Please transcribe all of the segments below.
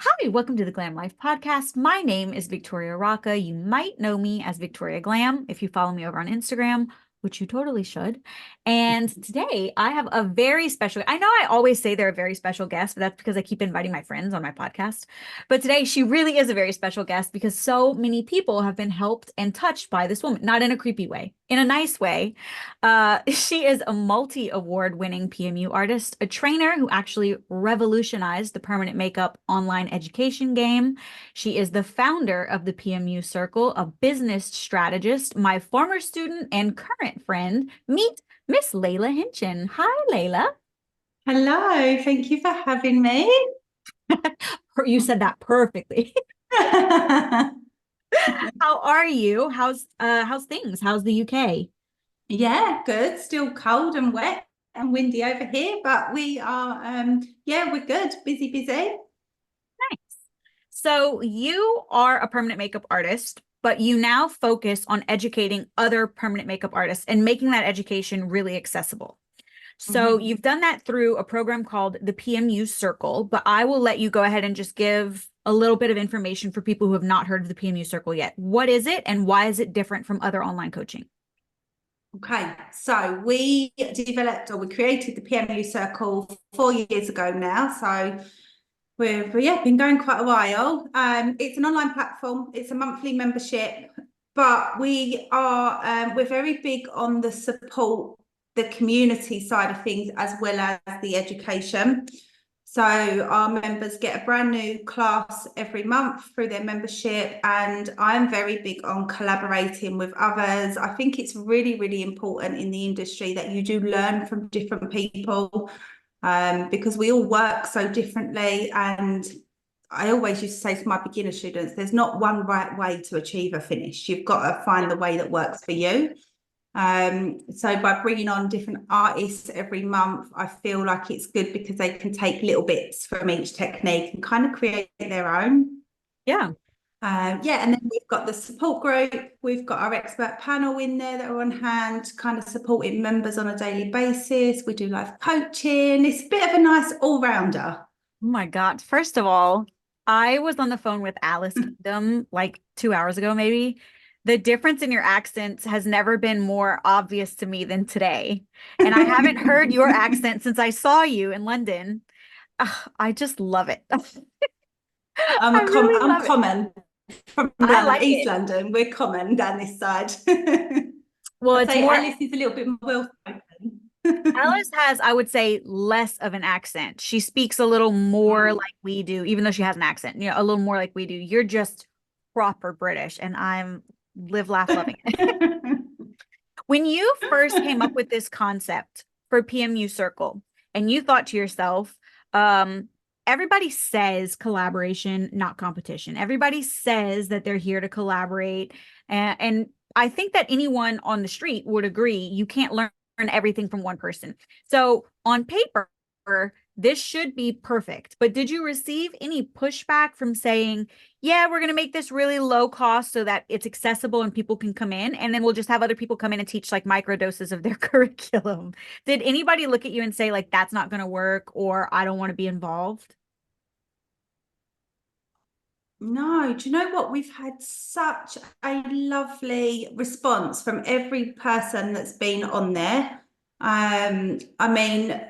Hi, welcome to the Glam Life podcast. My name is Victoria Rocca. You might know me as Victoria Glam if you follow me over on Instagram, which you totally should. And today I have a very special, I know I always say they're a very special guest, but that's because I keep inviting my friends on my podcast. But today she really is a very special guest because so many people have been helped and touched by this woman, not in a creepy way, in a nice way. She is a multi-award winning PMU artist, a trainer who actually revolutionized the permanent makeup online education game. She is the founder of the PMU Circle, a business strategist, my former student and current friend. Meet Miss Layla Hinchen. Hi, Layla. Hello, thank you for having me. You said that perfectly. How are you? How's things? How's the UK? Yeah, good. Still cold and wet and windy over here, but we are yeah, we're good. Busy, busy. Nice. So you are a permanent makeup artist, but you now focus on educating other permanent makeup artists and making that education really accessible. So Mhm. you've done that through a program called the PMU Circle, but I will let you go ahead and just give a little bit of information for people who have not heard of the PMU Circle yet. What is it and why is it different from other online coaching? Okay, so we developed or we created the PMU Circle 4 years ago now. So we've yeah, been going quite a while. It's an online platform, it's a monthly membership, but we're very big on the support, the community side of things as well as the education. So our members get a brand new class every month through their membership, and I'm very big on collaborating with others. I think it's really, really important in the industry that you do learn from different people, because we all work so differently. And I always used to say to my beginner students, there's not one right way to achieve a finish. You've got to find the way that works for you. So by bringing on different artists every month, I feel like it's good because they can take little bits from each technique and kind of create their own. Yeah. Yeah, and then we've got the support group. We've got our expert panel in there that are on hand, kind of supporting members on a daily basis. We do live coaching. It's a bit of a nice all-rounder. Oh my God. First of all, I was on the phone with Alice Kingdom like 2 hours ago, maybe. The difference in your accents has never been more obvious to me than today. And I haven't heard your accent since I saw you in London. Ugh, I just love it. I really I'm love it. common from I down like East it. London. We're common down this side. Well, I'd it's say more, Alice is a little bit more well spoken. Alice has, I would say, less of an accent. She speaks a little more Mm. like we do, even though she has an accent, a little more like we do. You're just proper British, and I'm live, laugh, loving it. When you first came up with this concept for PMU Circle, and you thought to yourself, everybody says collaboration, not competition. Everybody says that they're here to collaborate. And I think that anyone on the street would agree you can't learn everything from one person. So on paper, this should be perfect. But did you receive any pushback from saying, yeah, we're going to make this really low cost so that it's accessible and people can come in, and then we'll just have other people come in and teach like micro doses of their curriculum? Did anybody look at you and say, like, that's not going to work, or I don't want to be involved? No, do you know what? We've had such a lovely response from every person that's been on there. I mean,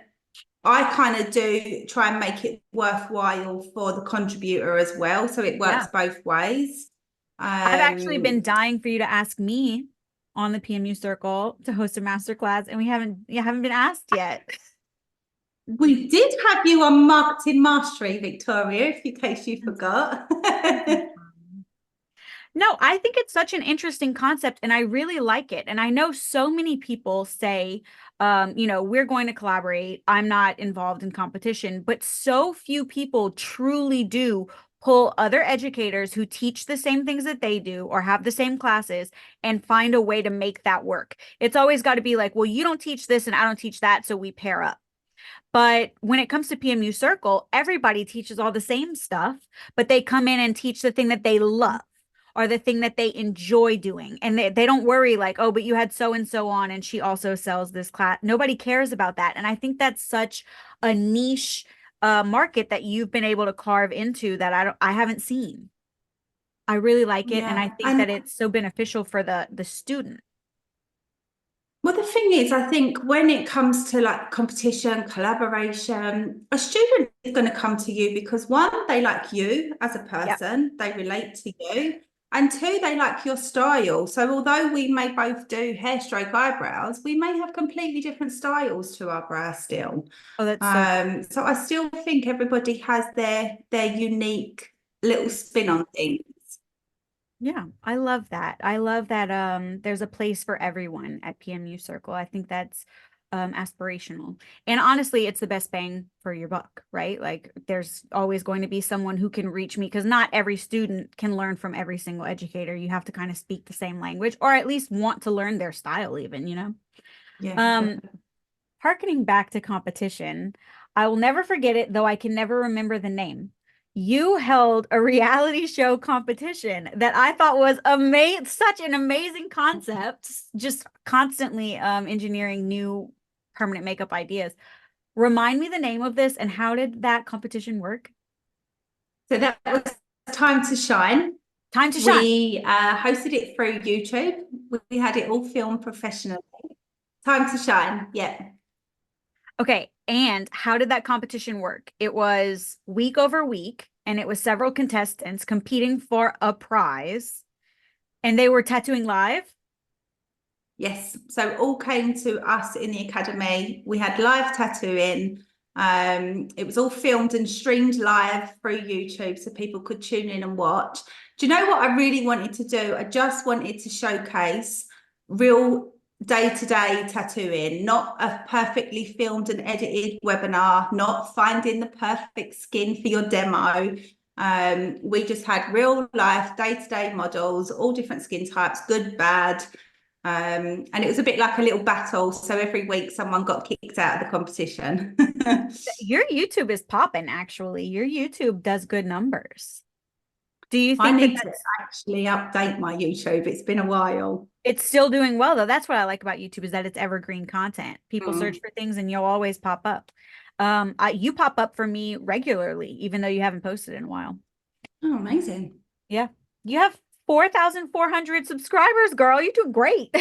I kind of do try and make it worthwhile for the contributor as well, so it Yeah. works both ways. I've actually Um, been dying for you to ask me on the PMU Circle to host a masterclass, and you haven't been asked yet. we did have you on Marketing Mastery, Victoria, if in case you forgot. No, I think it's such an interesting concept and I really like it. And I know so many people say, we're going to collaborate. I'm not involved in competition, but so few people truly do pull other educators who teach the same things that they do or have the same classes and find a way to make that work. It's always got to be like, well, you don't teach this and I don't teach that, so we pair up. But when it comes to PMU Circle, everybody teaches all the same stuff, but they come in and teach the thing that they love or the thing that they enjoy doing. And they don't worry like, oh, but you had so and so on and she also sells this class. Nobody cares about that. And I think that's such a niche market that you've been able to carve into that I haven't seen. I really like it, and I Yeah. think And that it's so beneficial for the student. well, the thing is, I think when it comes to like competition, collaboration, a student is going to come to you because one, they like you as a Yep. person, they relate to you, and two, they like your style. So although we may both do hair stroke eyebrows, we may have completely different styles to our brow still. Oh, that's so true. So I still think everybody has their unique little spin on things. Yeah, I love that. I love that there's a place for everyone at PMU Circle. I think that's aspirational. And honestly, it's the best bang for your buck, right? Like there's always going to be someone who can reach me because not every student can learn from every single educator. You have to kind of speak the same language or at least want to learn their style even, you know? Yeah. Um, Harkening back to competition, I will never forget it, though I can never remember the name. You held a reality show competition that I thought was amazing, such an amazing concept, just constantly engineering new permanent makeup ideas. Remind me the name of this and how did that competition work? So that was Time to Shine. Time to shine. We hosted it through YouTube. We had it all filmed professionally. Time to Shine. Yeah. Okay, and how did that competition work? It was week over week, and it was several contestants competing for a prize, and they were tattooing live. Yes. So all came to us in the academy. We had live tattooing. It was all filmed and streamed live through YouTube so people could tune in and watch. Do you know what I really wanted to do? I just wanted to showcase real day-to-day tattooing, not a perfectly filmed and edited webinar, not finding the perfect skin for your demo. We just had real life day-to-day models, all different skin types, good, bad. And it was a bit like a little battle. So every week someone got kicked out of the competition. Your YouTube is popping, actually. Your YouTube does good numbers. Do you I think that need to that's actually update my YouTube. It's been a while. it's still doing well though? That's what I like about YouTube is that it's evergreen content. People search Mm. for things and you'll always pop up. You pop up for me regularly, even though you haven't posted in a while. Oh, amazing. Yeah. You have 4,400 subscribers, girl. You do great.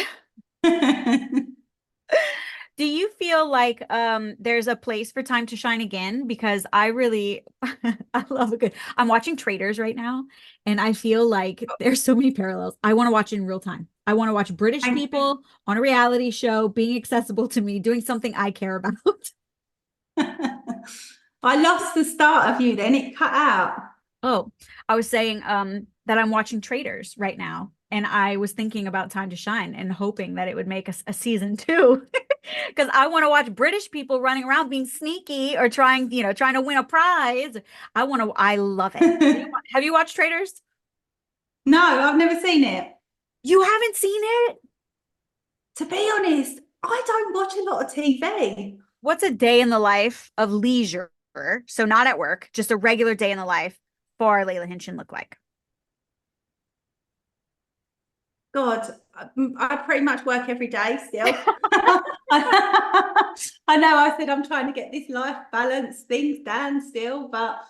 Do you feel like there's a place for Time to Shine again? Because I really I love a good I'm watching Traders right now and I feel like there's so many parallels. I want to watch it in real time. I want to watch British I, people on a reality show being accessible to me, doing something I care about. I lost the start of you then. It cut out. Oh, I was saying that I'm watching Traders right now and I was thinking about Time to Shine and hoping that it would make a season two because I want to watch British people running around being sneaky or trying, trying to win a prize. I love it. Have you watched Traders? No, I've never seen it. You haven't seen it? To be honest, I don't watch a lot of TV. What's a day in the life of leisure? So not at work, just a regular day in the life for Layla Hinchen look like? God, I pretty much work every day still. I know I said I'm trying to get this life balance things down still, but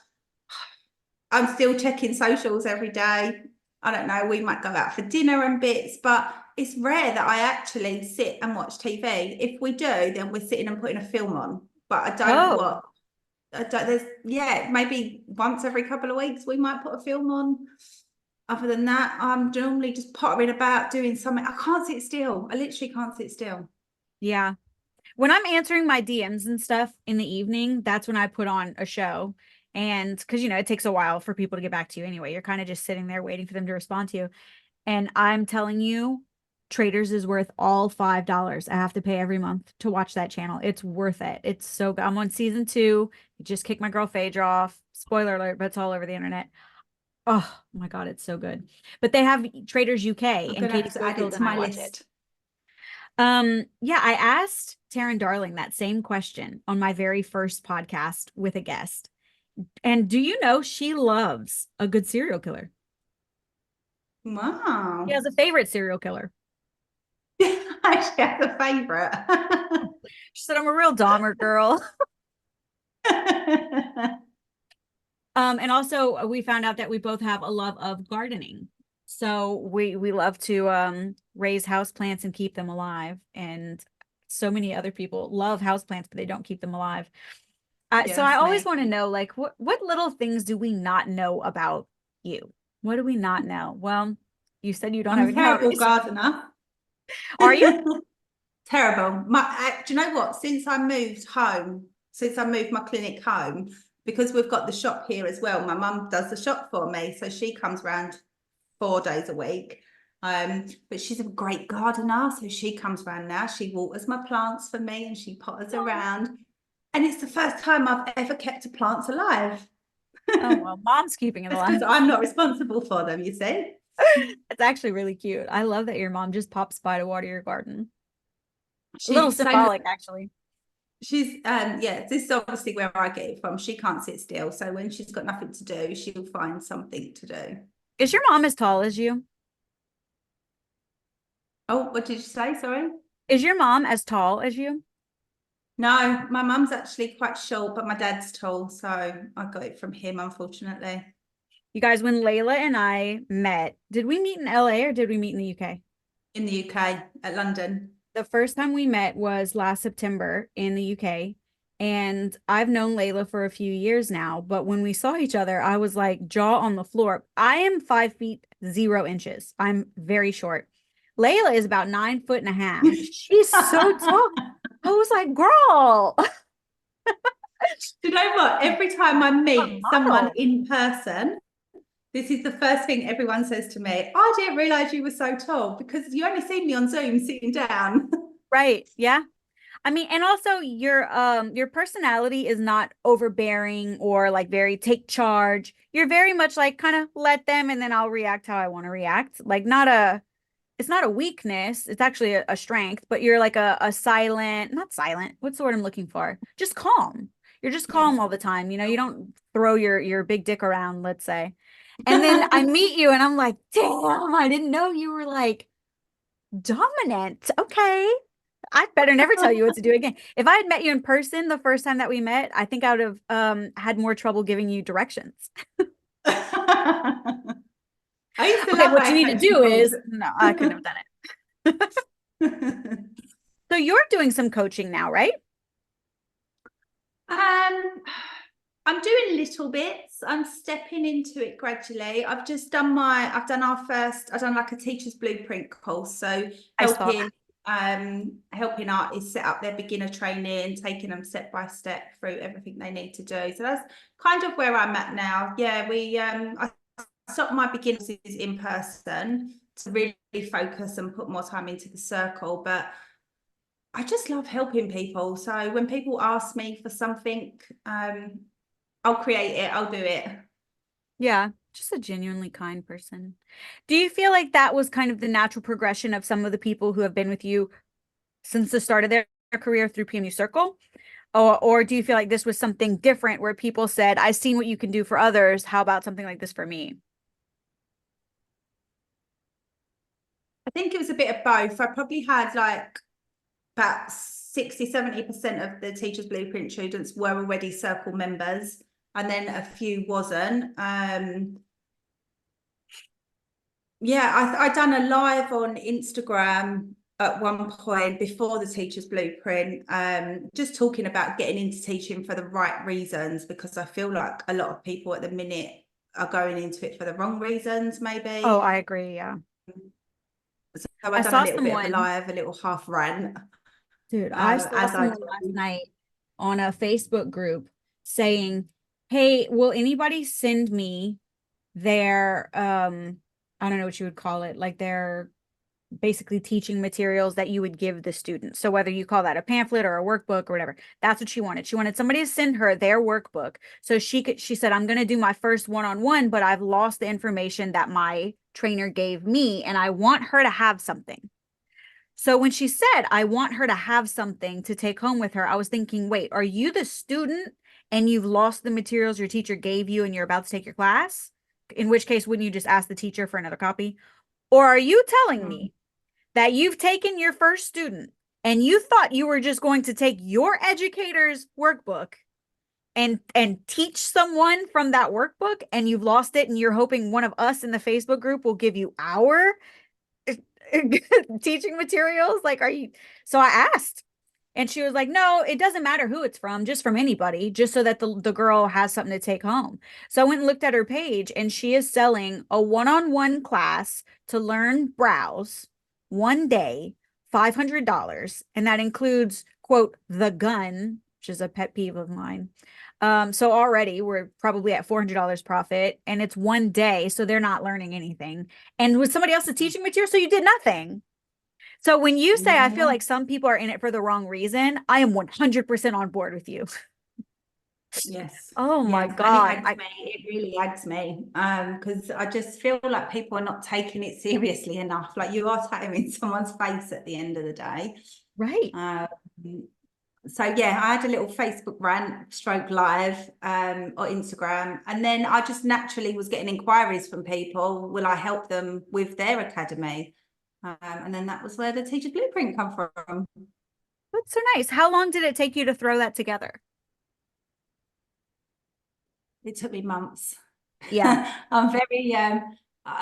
I'm still checking socials every day. I don't know, we might go out for dinner and bits, but it's rare that I actually sit and watch TV. If we do, then we're sitting and putting a film on. But I don't Oh, what I don't, there's maybe once every couple of weeks we might put a film on. Other than that, I'm normally just pottering about doing something. I can't sit still. I literally can't sit still. yeah. When I'm answering my DMs and stuff in the evening, that's when I put on a show. And because, it takes a while for people to get back to you anyway. You're kind of just sitting there waiting for them to respond to you. And I'm telling you, Traders is worth all $5 I have to pay every month to watch that channel. It's worth it. It's so good. I'm on season 2. It just kicked my girl Phaedra off. Spoiler alert, but it's all over the internet. Oh my God, it's so good. But they have Traders UK I'm and gonna Katie have to add it Schofield to and I my watch it. list. Yeah, I asked Taryn Darling that same question on my very first podcast with a guest. And do you know she loves a good serial killer? She Wow. has a favorite serial killer. I actually have a favorite. She said, I'm a real Dahmer girl. And also we found out that we both have a love of gardening. So we love to raise houseplants and keep them alive. And so many other people love houseplants, but they don't keep them alive. So I Yes, always me. want to know, like, what little things do we not know about you? What do we not know? Well, you said you don't I'm have a any terrible hobbies. gardener. Are you? Terrible. Do you know what? Since I moved my clinic home, because we've got the shop here as well, my mum does the shop for me. So she comes round 4 days a week. But she's a great gardener. So she comes round now. She waters my plants for me and she potters around. And it's the first time I've ever kept a plant alive. Oh, well, mom's keeping it That's because alive. I'm not responsible for them, you see. It's actually really cute. I love that your mom just pops by to water your garden. A little She's so symbolic, actually. she's yeah, this is obviously where I get it from. She can't sit still. So when she's got nothing to do, she'll find something to do. Is your mom as tall as you? Oh, what did you say? Sorry. Is your mom as tall as you? No, my mum's actually quite short, but my dad's tall, so I got it from him, unfortunately. You guys, when Layla and I met, did we meet in LA or did we meet in the UK? In the UK, at London. The first time we met was last September in the UK. And I've known Layla for a few years now, but when we saw each other, I was like jaw on the floor. I am 5 feet 0 inches. I'm very short. Layla is about 9 foot and a half. She's so tall. I was like, girl, You know what? Every time I a meet someone model. in person, this is the first thing everyone says to me. I didn't realize you were so tall because you only see me on Zoom sitting down. Right. Yeah. I mean, and also your personality is not overbearing or like very take charge. You're very much like kind of let them and then I'll react how I want to react. Like not a it's not a weakness, it's actually a strength, but you're like a silent, not silent. What's the word I'm looking for? Just calm. You're just calm Yes. all the time. You know, you don't throw your big dick around, let's say. And then I meet you and I'm like, "Damn, I didn't know you were like dominant." Okay. I better never tell you what to do again. If I had met you in person the first time that we met, I think I would have had more trouble giving you directions. I used to Okay, love what you our need to coaching do calls. is no, I couldn't have done it. So you're doing some coaching now, right? Um, I'm doing little bits. I'm stepping into it gradually. I've done I've done like a teacher's blueprint course. So I saw that. helping artists set up their beginner training, taking them step by step through everything they need to do. So that's kind of where I'm at now. Yeah, I stopped my beginners in person to really focus and put more time into the circle. But I just love helping people. So when people ask me for something, I'll create it, I'll do it. Yeah, just a genuinely kind person. Do you feel like that was kind of the natural progression of some of the people who have been with you since the start of their career through PMU Circle? Or do you feel like this was something different where people said, I've seen what you can do for others. How about something like this for me? I think it was a bit of both. I probably had like about 60-70% of the Teachers Blueprint students were already circle members, and then a few wasn't. Yeah, I done a live on Instagram at one point before the Teachers Blueprint, just talking about getting into teaching for the right reasons, because I feel like a lot of people at the minute are going into it for the wrong reasons, Oh, maybe. I agree. Yeah. So I I done a saw little bit of a someone, live, a little half rant, dude, I saw as I someone last do. night on a Facebook group saying, hey, will anybody send me their, I don't know what you would call it, like their basically teaching materials that you would give the students. So whether you call that a pamphlet or a workbook or whatever, that's what she wanted. She wanted somebody to send her their workbook. So she said, I'm going to do my first one-on-one, but I've lost the information that my trainer gave me and I want her to have something. So when she said, I want her to have something to take home with her, I was thinking, wait, are you the student and you've lost the materials your teacher gave you and you're about to take your class? In which case, wouldn't you just ask the teacher for another copy? Or are you telling me that you've taken your first student and you thought you were just going to take your educator's workbook and teach someone from that workbook and you've lost it and you're hoping one of us in the Facebook group will give you our teaching materials? Like, are you? So I asked, and she was like, no, it doesn't matter who it's from, just from anybody, just so that the girl has something to take home. So I went and looked at her page, and she is selling a one-on-one class to learn browse 1 day, $500. And that includes, quote, the gun, which is a pet peeve of mine. So already we're probably at $400 profit, and it's 1 day, so they're not learning anything. And with somebody else's teaching material, so you did nothing. So when you say, I feel Yeah. like some people are in it for the wrong reason, I am 100% on board with you. Yes. Oh my Yeah. And it God. adds me. It really adds me. Because I just feel like people are not taking it seriously enough. Like you are tapping someone's face at the end of the day. Right. Um, so yeah, I had a little Facebook rant, stroke live, or Instagram, and then I just naturally was getting inquiries from people. Will I help them with their academy? And then that was where the Teacher's Blueprint come from. That's so nice. How long did it take you to throw that together? It took me months. Yeah, I'm very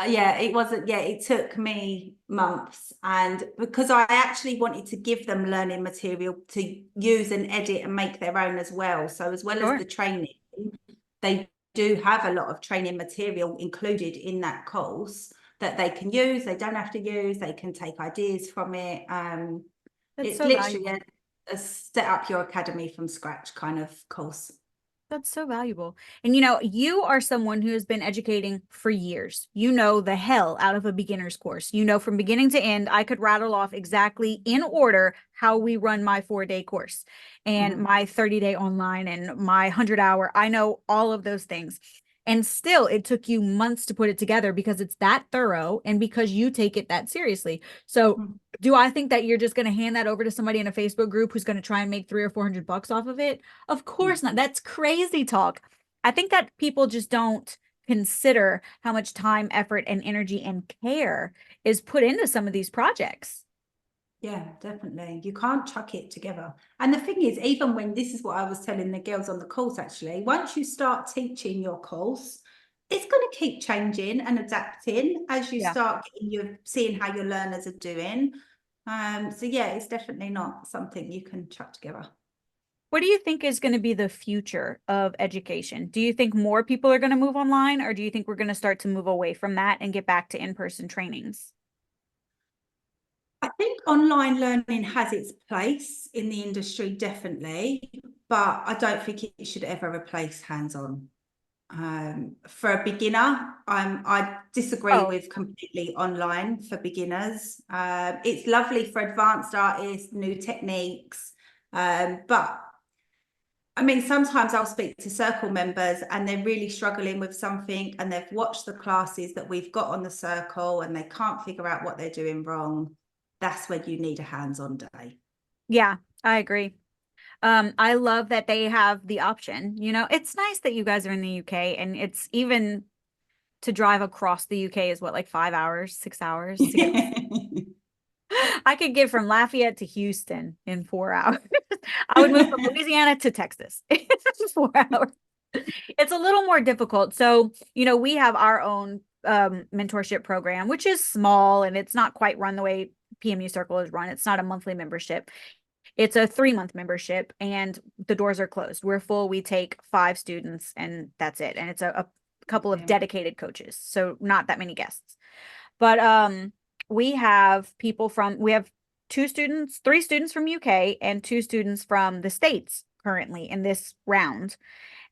yeah, it wasn't, yeah, it took me months. And because I actually wanted to give them learning material to use and edit and make their own as well. So as well as sure. the training, they do have a lot of training material included in that course that they can use, they don't have to use, they can take ideas from it. That's It's so literally valuable. a set up your academy from scratch kind of course. That's so valuable. And you are someone who has been educating for years. You know the hell out of a beginner's course. You know from beginning to end, I could rattle off exactly in order how we run my 4 day course and Mhm. my 30-day online and my 100 hour. I know all of those things. And still, it took you months to put it together because it's that thorough and because you take it that seriously. So, Mhm. do I think that you're just going to hand that over to somebody in a Facebook group who's going to try and make 300 or 400 bucks off of it? Of No. course not. That's crazy talk. I think that people just don't consider how much time, effort, and energy and care is put into some of these projects. Yeah, definitely. You can't chuck it together. And the thing is, even when this is what I was telling the girls on the course, actually, once you start teaching your course, it's going to keep changing and adapting as you Yeah. start getting your seeing how your learners are doing. So yeah, it's definitely not something you can chuck together. What do you think is going to be the future of education? Do you think more people are going to move online, or do you think we're going to start to move away from that and get back to in-person trainings? I think online learning has its place in the industry, definitely, but I don't think it should ever replace hands-on. For a beginner, I disagree Oh, with completely online for beginners. It's lovely for advanced artists, new techniques, but I mean, sometimes I'll speak to circle members and they're really struggling with something and they've watched the classes that we've got on the circle and they can't figure out what they're doing wrong. That's when you need a hands-on day. yeah, I agree. I love that they have the option. It's nice that you guys are in the UK, and it's even to drive across the UK is what, like 5 hours, 6 hours to get. I could get from Lafayette to Houston in 4 hours. I would move from Louisiana to Texas in 4 hours. It's a little more difficult. So, we have our own mentorship program, which is small and it's not quite run the way PMU Circle is run. It's not a monthly membership. It's a 3 month membership and the doors are closed. We're full. We take 5 students and that's it. And it's a couple of Yeah. dedicated coaches. So not that many guests. But we have 2 students, 3 students from UK and 2 students from the States currently in this round.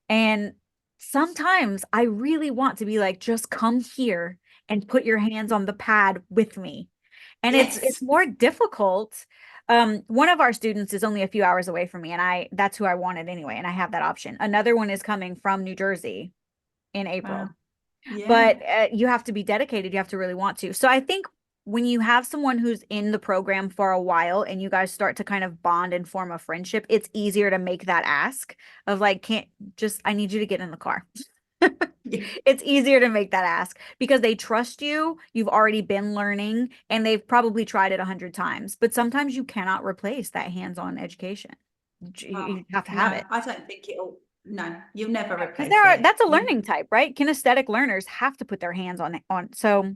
And sometimes I really want to be like, just come here and put your hands on the pad with me. And it's Yes. more difficult. One of our students is only a few hours away from me, and that's who I wanted anyway, and I have that option. Another one is coming from New Jersey in Wow. April. Yeah. But you have to be dedicated. You have to really want to. So I think when you have someone who's in the program for a while and you guys start to kind of bond and form a friendship, it's easier to make that ask of like, can't just, I need you to get in the car. Yeah. It's easier to make that ask because they trust you. You've already been learning and they've probably tried it 100 times. But sometimes you cannot replace that hands-on education. You Oh, have to have no, it. I don't think it'll No, you'll never Because replace it. that's a learning type, right? Kinesthetic learners have to put their hands on it on. So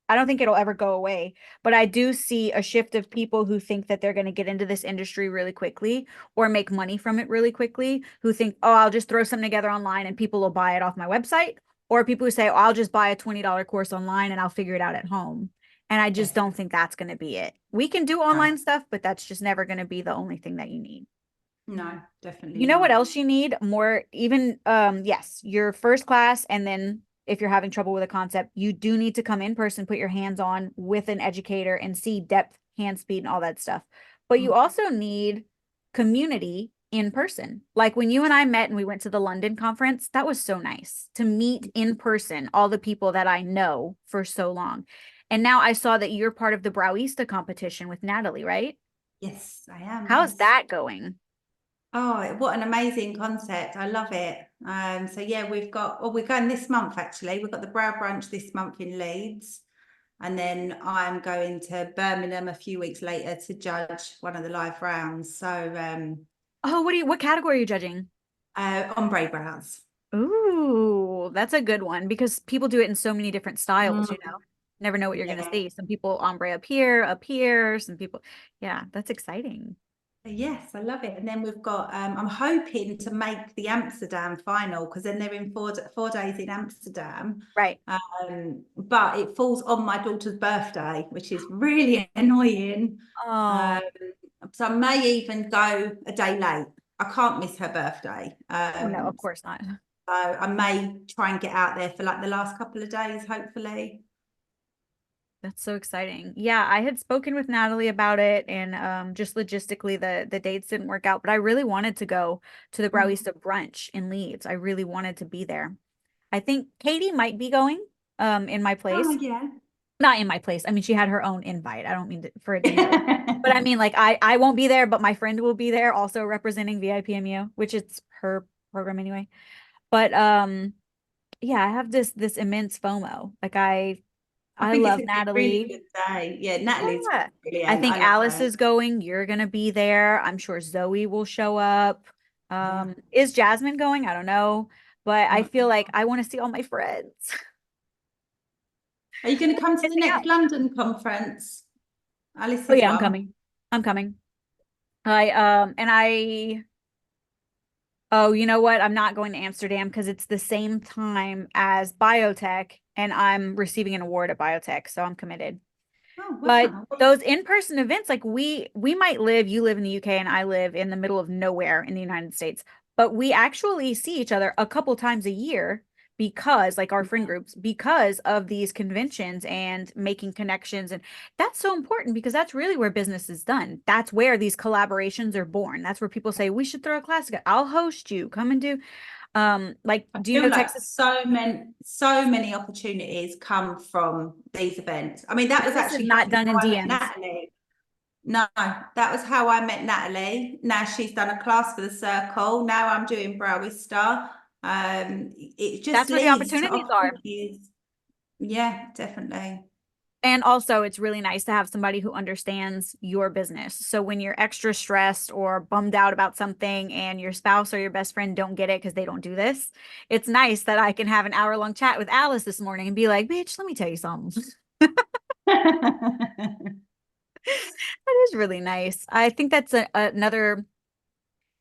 I don't think it'll ever go away, but I do see a shift of people who think that they're going to get into this industry really quickly or make money from it really quickly, who think, oh, I'll just throw something together online and people will buy it off my website, or people who say, oh, I'll just buy a $20 course online and I'll figure it out at home. And I just Yes. don't think that's going to be it. We can do No, online stuff, but that's just never going to be the only thing that you need. no, definitely You know what not. else you need? More even yes, your first class, and then if you're having trouble with a concept, you do need to come in person, put your hands on with an educator and see depth, hand speed, and all that stuff. But you Mm. also need community in person. Like when you and I met and we went to the London conference, that was so nice to meet in person all the people that I know for so long. And now I saw that you're part of the Browista competition with Natalie, right? Yes, I am. How's Yes. that going? Oh, what an amazing concept. I love it. So yeah, we're going this month actually. We've got the Brow Brunch this month in Leeds. And then I'm going to Birmingham a few weeks later to judge one of the live rounds. So Oh, what category are you judging? ombre brows. Ooh, that's a good one because people do it in so many different styles, you Mm, know. Never know what you're gonna yeah. see. Some people ombre up here, some people, yeah, that's exciting. Yes, I love it. And then we've got I'm hoping to make the Amsterdam final because then they're in 4 days in Amsterdam. Right. But it falls on my daughter's birthday, which is really annoying. Oh, Um, so I may even go a day late. I can't miss her birthday. oh no, of course not. So I may try and get out there for like the last couple of days, hopefully. That's so exciting. Yeah, I had spoken with Natalie about it and just logistically the dates didn't work out, but I really wanted to go to the Mm. Browista brunch in Leeds. I really wanted to be there. I think Katie might be going in my Oh place. yeah. Not in my place. I mean, she had her own invite. I don't mean for it to be like, but I mean, like, I won't be there, but my friend will be there, also representing VIPMU, which is her program anyway. But yeah, I have this immense FOMO. Like, I I think it's love gonna be a really Natalie. good day. Yeah, Natalie's Yeah, I brilliant. think I love Alice her. is going. You're gonna be there. I'm sure Zoe will show up. Yeah. Is Jasmine going? I don't know, but I Mm. feel like I want to see all my friends. Are you going to come to the Missing next out. London conference? Oh Alice's yeah, I'm one. coming. I'm coming. And I Oh, you know what? I'm not going to Amsterdam because it's the same time as biotech and I'm receiving an award at biotech, so I'm committed. Oh But wow. those in-person events, like we might live, you live in the UK and I live in the middle of nowhere in the United States, but we actually see each other a couple times a year because like our friend groups because of these conventions and making connections, and that's so important because that's really where business is done. That's where these collaborations are born. That's where people say we should throw a class together. I'll host you. Come and do like I do you feel know like Texas so many opportunities come from these events. I mean, that was Texas is actually not done how in I met DMs. Natalie. No, that was how I met Natalie. Now she's done a class for the circle. Now I'm doing Browista. It just That's where the leads to opportunities are. opportunities. Yeah, definitely. And also, it's really nice to have somebody who understands your business. So when you're extra stressed or bummed out about something and your spouse or your best friend don't get it because they don't do this, it's nice that I can have an hour-long chat with Alice this morning and be like, bitch, let me tell you something. That is really nice. I think that's another,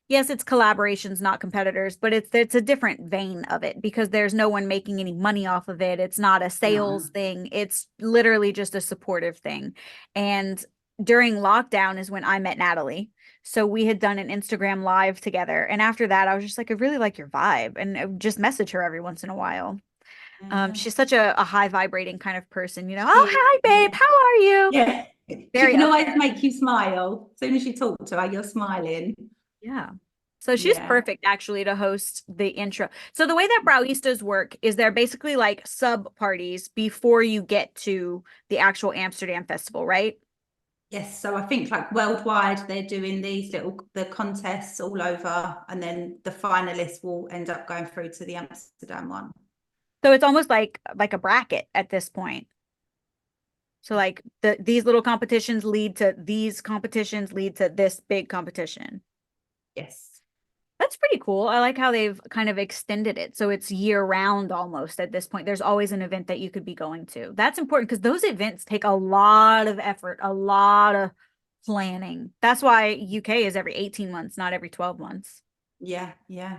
yes, it's collaborations, not competitors, but it's a different vein of it because there's no one making any money off of it. It's not a sales No. thing. It's literally just a supportive thing. And during lockdown is when I met Natalie. So we had done an Instagram live together. And after that, I was just like, I really like your vibe and I would just message her every once in a while. Yeah. She's such a high vibrating kind of person, you know. Oh, She, hi, babe. yeah. How are you? Yeah. She Very can up always there. make you smile. As soon as you talk to her, you're smiling. Yeah. So she's Yeah. perfect actually to host the intro. So the way that Browistas work is they're basically like sub parties before you get to the actual Amsterdam festival, right? Yes, so I think like worldwide they're doing these the contests all over, and then the finalists will end up going through to the Amsterdam one. So it's almost like a bracket at this point. So like these little competitions lead to these competitions lead to this big competition. Yes. That's pretty cool. I like how they've kind of extended it. So it's year round almost at this point. There's always an event that you could be going to. That's important because those events take a lot of effort, a lot of planning. That's why UK is every 18 months, not every 12 months. Yeah, yeah.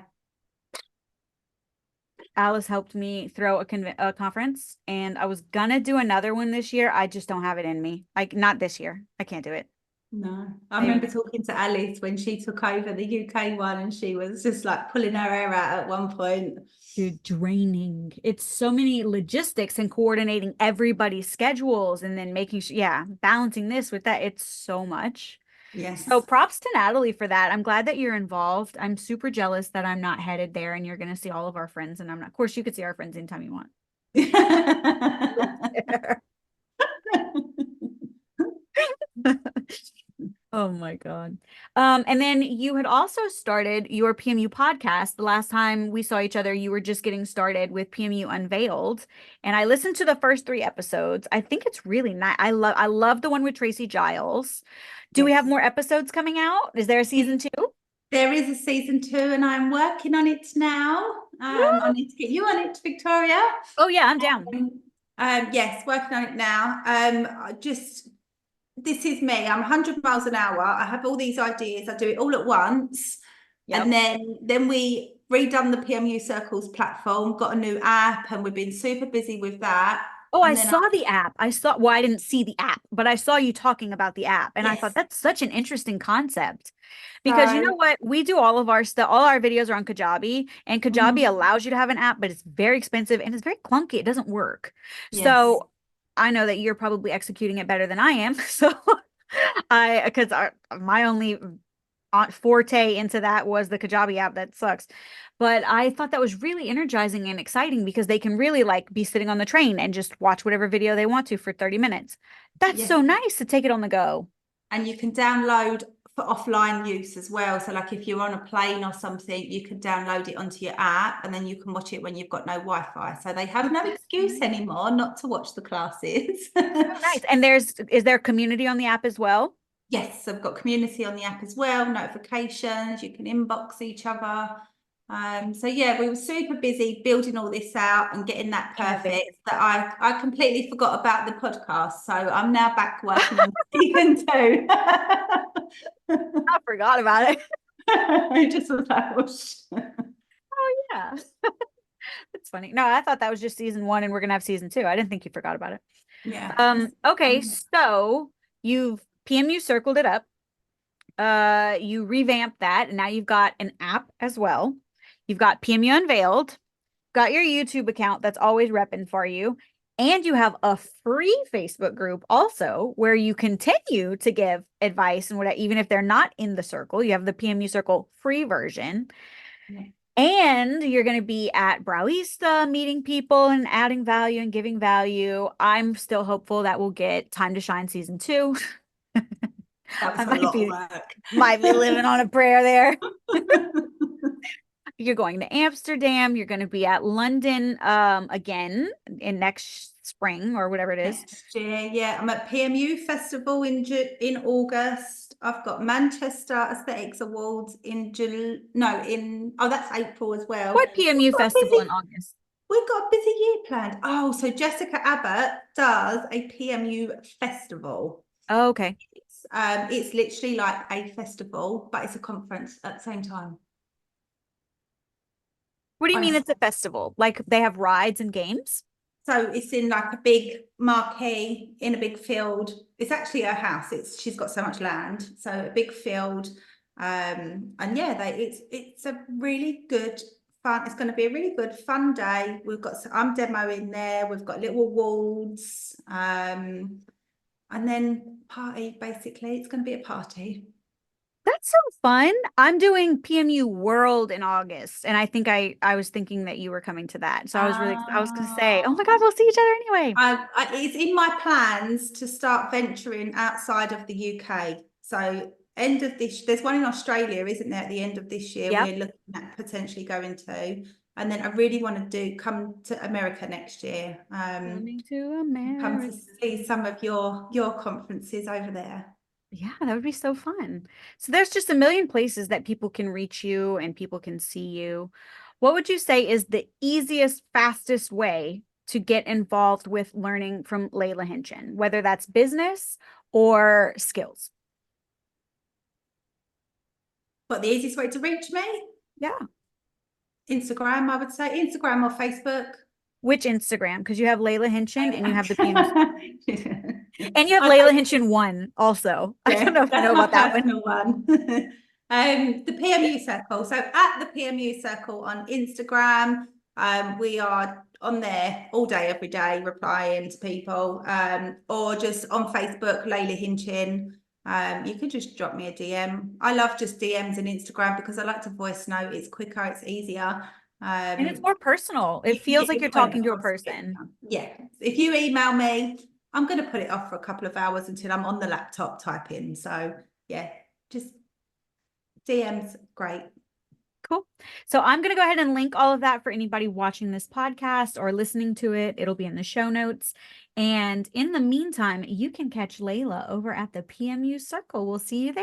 Alice helped me throw a conference, and I was gonna do another one this year. I just don't have it in me. Like, not this year. I can't do it. No, I Maybe remember talking to Alice when she took over the UK one, and she was just like pulling her hair out at one point. dude, draining. It's so many logistics and coordinating everybody's schedules and then making sure, yeah, balancing this with that. It's so much. So Yes. props to Natalie for that. I'm glad that you're involved. I'm super jealous that I'm not headed there and you're going to see all of our friends. And I'm not, of course, you could see our friends anytime you want. Oh my God. And then you had also started your PMU podcast. The last time we saw each other, you were just getting started with PMU Unveiled. And I listened to the first 3 episodes. I think it's really nice. I love the one with Tracy Giles. Do we have Yes. more episodes coming out? Is there a season 2? There is a season 2, and I'm working on it now. I need to get you on it, Victoria. Oh yeah, I'm down. Yes, working on it now. This is me. I'm 100 miles an hour. I have all these ideas. I do it all at once. Yep. And then we redone the PMU Circles platform, got a new app, and we've been super busy with that. Oh, I And then saw the app. Well, I didn't see the app, but I saw you talking about the app. And I thought yes. that's such an interesting concept because you know So what? We do all of our stuff, all our videos are on Kajabi, and Kajabi allows you to have an app, but it's very expensive and it's very clunky. It doesn't work. yes. So I know that you're probably executing it better than I am. So because my only forte into that was the Kajabi app that sucks. But I thought that was really energizing and exciting because they can really like be sitting on the train and just watch whatever video they want to for 30 minutes. That's Yes. so nice to take it on the go. And you can download for offline use as well. So like if you're on a plane or something, you can download it onto your app, and then you can watch it when you've got no Wi-Fi. So they have Oh, no that's excuse nice. anymore not to watch the classes. So nice. And is there community on the app as well? Yes, I've got community on the app as well, notifications, you can inbox each other. So yeah, we were super busy building all this out and getting that Innovative. perfect that I completely forgot about the podcast. So I'm now back working on season 2. I forgot about it. I just was like, oh, Oh yeah. That's funny. No, I thought that was just season 1 and we're gonna have season 2. I didn't think you forgot about it. yeah. Okay, so you've PMU circled it up. You revamped that, and now you've got an app as well. You've got PMU Unveiled, got your YouTube account that's always repping for you, and you have a free Facebook group also where you continue to give advice and whatever, even if they're not in the circle. You have the PMU Circle free version. Yeah. And you're going to be at Browista meeting people and adding value and giving value. I'm still hopeful that we'll get Time to Shine season 2. That I was a lot of work. might be living on a prayer there. You're going to Amsterdam. You're going to be at London again in next spring or whatever it is. Next year, yeah, I'm at PMU Festival in August. I've got Manchester Aesthetics Awards in July. No, that's April as well. What PMU festival in August? We've got a busy year planned. Oh, so Jessica Abbott does a PMU festival. Oh, okay. It's literally like a festival, but it's a conference at the same time. What do you mean Honestly. it's a festival? Like they have rides and games? So it's in like a big marquee in a big field. It's actually her house. She's got so much land. So a big field. And yeah, it's a really good fun. It's going to be a really good fun day. I'm demoing there. We've got little awards. And then party, basically. It's going to be a party. That's so fun. I'm doing PMU World in August, and I think I was thinking that you were coming to that. So I was gonna say, oh my God, we'll see each other anyway. It's in my plans to start venturing outside of the UK. So there's one in Australia, isn't there, at the end of this year? Yep. We're looking at potentially going to. And then I really want to come to America next year. Coming to Come to America. see some of your conferences over there. Yeah, that would be so fun. So there's just a million places that people can reach you and people can see you. What would you say is the easiest, fastest way to get involved with learning from Layla Hinchen, whether that's business or skills? But the easiest way to reach me? Yeah. Instagram, I would say. Instagram or Facebook. Which Instagram? Because you have Layla Hinchen and you have the PMU. And you have I Layla don't Hinchen 1 also. I don't Yeah, know if you that's know my about that one. personal one. The PMU Circle. So at the PMU Circle on Instagram, we are on there all day, every day, replying to people. Or just on Facebook, Layla Hinchin. You can just drop me a DM. I love just DMs and Instagram because I like to voice note. It's quicker, it's easier. And it's more personal. It You can feels get like your you're point talking to a across person. quicker. Yeah. If you email me, I'm going to put it off for a couple of hours until I'm on the laptop typing. So yeah, just DMs, great. Cool. So I'm going to go ahead and link all of that for anybody watching this podcast or listening to it. It'll be in the show notes. And in the meantime, you can catch Layla over at the PMU Circle. We'll see you there.